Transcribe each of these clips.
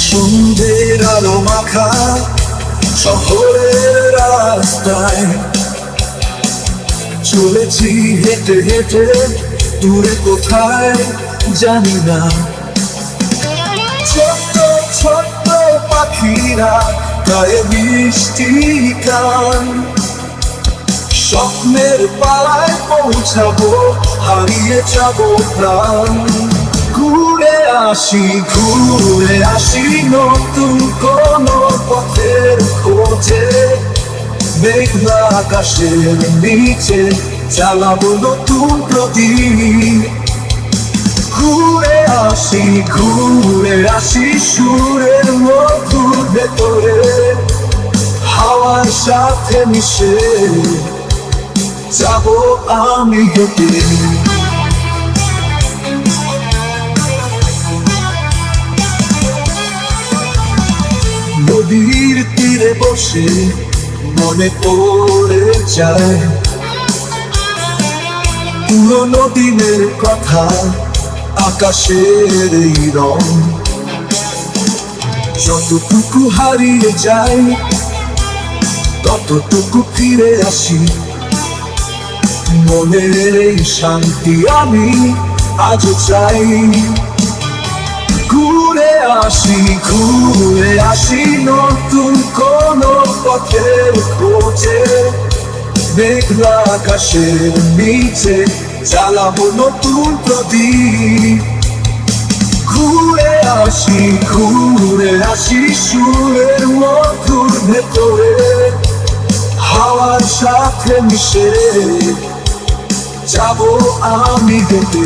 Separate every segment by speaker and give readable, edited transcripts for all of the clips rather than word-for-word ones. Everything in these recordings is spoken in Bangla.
Speaker 1: সন্ধ্যের আলো মাখা শহরের রাস্তায় চলেছি হেঁটে হেঁটে, দূরে কোথায় জানি না। ছোট্ট ছোট্ট পাখিরা গায়ে মিষ্টি গান, স্বপ্নের পাড়ায় পৌঁছাবো, হারিয়ে যাবো প্রাণ। ঘুরে আসি নতুন কোনো পথের খোঁজে, মেঘলা আকাশের নিচে জ্বালাবো নতুন প্রদীপ। ঘুরে আসি সুরের মধুর ভেতরে, হাওয়ার সাথে মিশে যাবো আমি হেঁটে। নদীর তীরে বসে মনে পড়ে যায় পুরোনো দিনের কথা, আকাশের এই রং। যতটুকু হারিয়ে যাই ততটুকু ফিরে আসি, মনের এই শান্তি আমি আজও চাই। ঘুরে আসি নতুন কোনো পথের খোঁজে, মেঘলা আকাশের নিচে জ্বালাবো নতুন প্রদীপ। ঘুরে আসি সুরের মধুর ভেতরে, হাওয়ার সাথে মিশে যাবো আমি হেঁটে।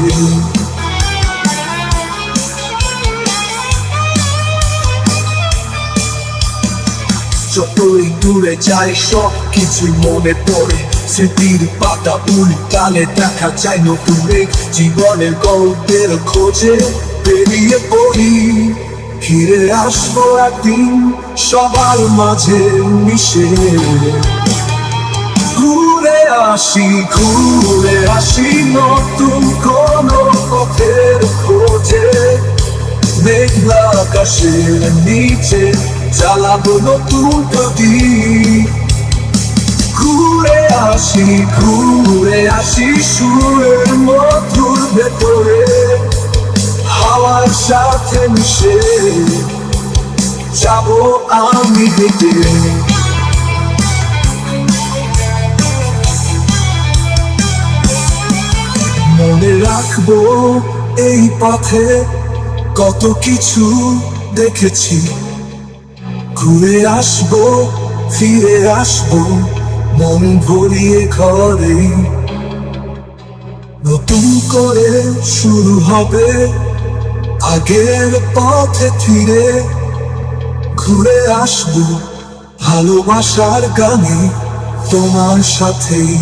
Speaker 1: যতই দূরে যাই সব কিছুই মনে পড়ে, স্মৃতির পাতা উল্টালে দেখা যায় নতুন মেঘ। জীবনের গল্পের খোঁজে বেরিয়ে পড়ি, ফিরে আসবো একদিন সবার মাঝে মিশে। ঘুরে আসি নতুন কোনো পথের খোঁজে, মেঘলা আকাশের নিচে জ্বালাবো নতুন প্রদীপ। ঘুরে আসি সুরের মধুর ভেতরে, হাওয়ার সাথে মিশে যাবো আমি হেঁটে। মনে রাখবো এই পথে কত কিছু দেখেছি, ঘুরে আসবো ফিরে আসবো মন ভরিয়ে ঘরে। নতুন করে শুরু হবে আগের পথে ফিরে, ঘুরে আসবো ভালোবাসার গানে তোমার সাথেই।